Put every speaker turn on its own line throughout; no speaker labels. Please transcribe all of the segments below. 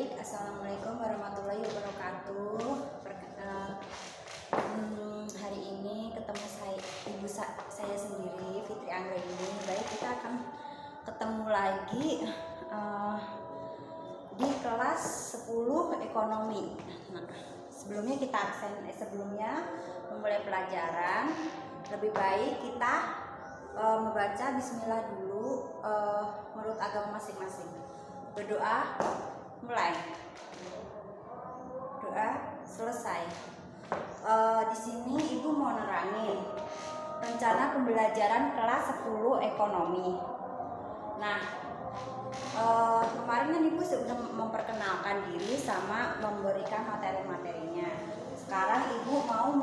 Baik, Assalamualaikum warahmatullahi wabarakatuh. Hari ini ketemu saya sendiri, Fitri Anggraini. Baik, kita akan ketemu lagi di kelas 10 ekonomi. Nah, sebelumnya kita sebelumnya memulai pelajaran, lebih baik kita membaca Bismillah dulu menurut agama masing-masing. Berdoa mulai, doa selesai. Di sini ibu mau nerangin rencana pembelajaran kelas 10 ekonomi. Nah, kemarin kan ibu sudah memperkenalkan diri sama memberikan materi-materinya. Sekarang ibu mau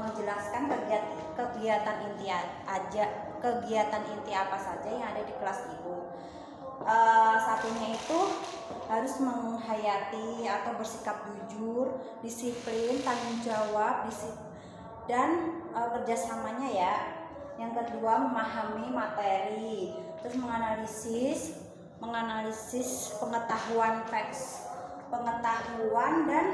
menjelaskan kegiatan inti apa saja yang ada di kelas ibu. Satunya itu harus menghayati atau bersikap jujur, disiplin, tanggung jawab, dan kerjasamanya ya. Yang kedua, memahami materi, terus menganalisis pengetahuan dan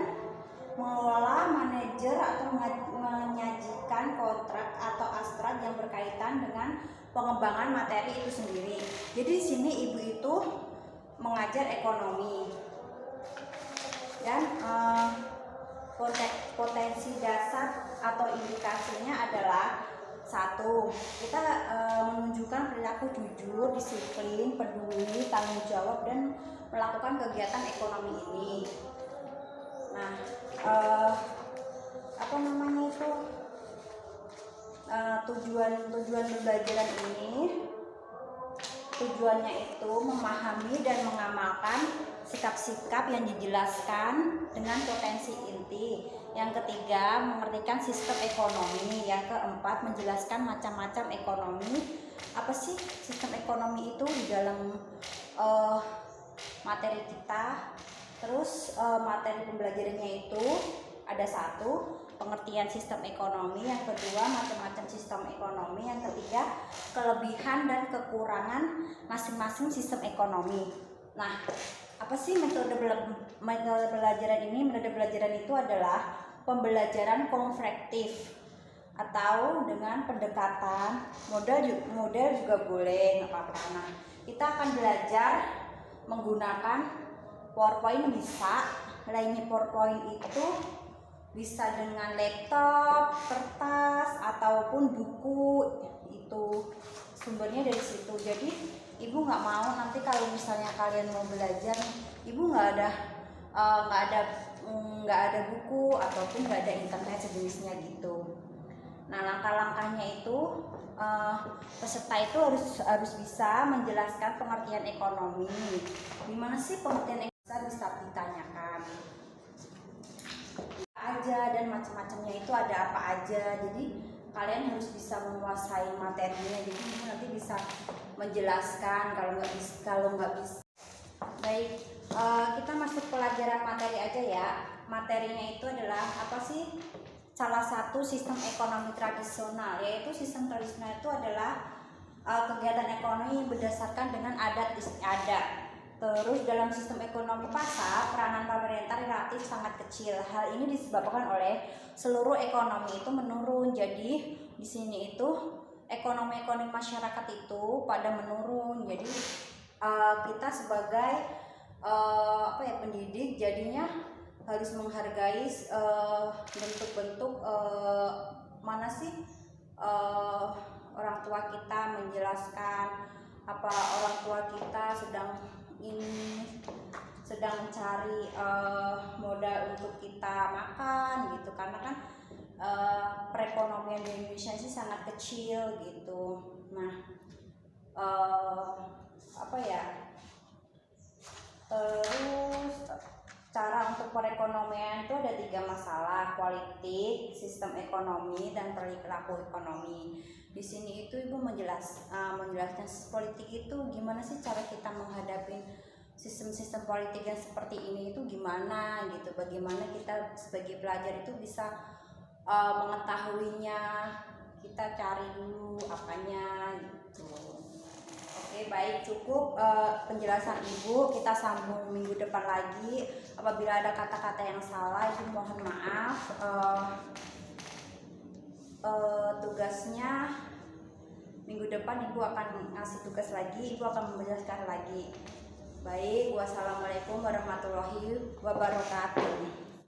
mengelola, manajer atau menyajikan kontrak atau abstrak yang berkaitan dengan pengembangan materi itu sendiri. Jadi di sini ibu itu mengajar ekonomi dan potensi dasar atau indikasinya adalah satu, kita menunjukkan perilaku jujur, disiplin, peduli, tanggung jawab dan melakukan kegiatan ekonomi ini. Nah, tujuan pembelajaran ini tujuannya itu memahami dan mengamalkan sikap-sikap yang dijelaskan dengan potensi inti. Yang ketiga, mengertikan sistem ekonomi. Yang keempat, menjelaskan macam-macam ekonomi. Apa sih sistem ekonomi itu di dalam materi kita? Terus materi pembelajarannya itu ada satu, pengertian sistem ekonomi. Yang kedua, macam-macam sistem ekonomi. Yang ketiga, kelebihan dan kekurangan masing-masing sistem ekonomi. Nah, apa sih metode pembelajaran ini? Metode pembelajaran itu adalah pembelajaran konstruktif atau dengan pendekatan model juga boleh, nggak apa-apa. Nah, kita akan belajar menggunakan PowerPoint bisa. Lainnya PowerPoint itu bisa dengan laptop, kertas, ataupun buku. Itu sumbernya dari situ. Jadi ibu nggak mau nanti kalau misalnya kalian mau belajar, ibu nggak ada buku ataupun nggak ada internet sejenisnya gitu. Nah, langkah-langkahnya itu peserta itu harus bisa menjelaskan pengertian ekonomi. Gimana sih pengertian ekonomi? Bisa ditanyakan aja, dan macam-macamnya itu ada apa aja. Jadi kalian harus bisa menguasai materinya. Jadi nanti bisa menjelaskan kalau nggak bisa. Baik, kita masuk pelajaran materi aja ya. Materinya itu adalah apa sih? Salah satu sistem ekonomi tradisional, yaitu sistem tradisional itu adalah kegiatan ekonomi berdasarkan dengan adat istiadat. Terus dalam sistem ekonomi pasar, peranan pemerintah relatif sangat kecil. Hal ini disebabkan oleh seluruh ekonomi itu menurun. Jadi di sini itu ekonomi masyarakat itu pada menurun. Jadi kita sebagai pendidik jadinya harus menghargai bentuk-bentuk mana sih orang tua kita menjelaskan apa orang tua kita sedang mencari modal untuk kita makan gitu, karena kan perekonomian di Indonesia sih sangat kecil gitu. Nah, terus cara untuk perekonomian itu ada 3 masalah: politik, sistem ekonomi, dan perilaku ekonomi. Di sini itu ibu menjelaskan politik itu gimana sih cara kita menghadapi sistem-sistem politik yang seperti ini itu gimana gitu. Bagaimana kita sebagai pelajar itu bisa mengetahuinya. Kita cari dulu apanya gitu. Oke, Oke, baik, cukup penjelasan Ibu. Kita sambung minggu depan lagi. Apabila ada kata-kata yang salah, Ibu mohon maaf. Tugasnya minggu depan Ibu akan ngasih tugas lagi, Ibu akan menjelaskan lagi. Baik, wassalamualaikum warahmatullahi wabarakatuh.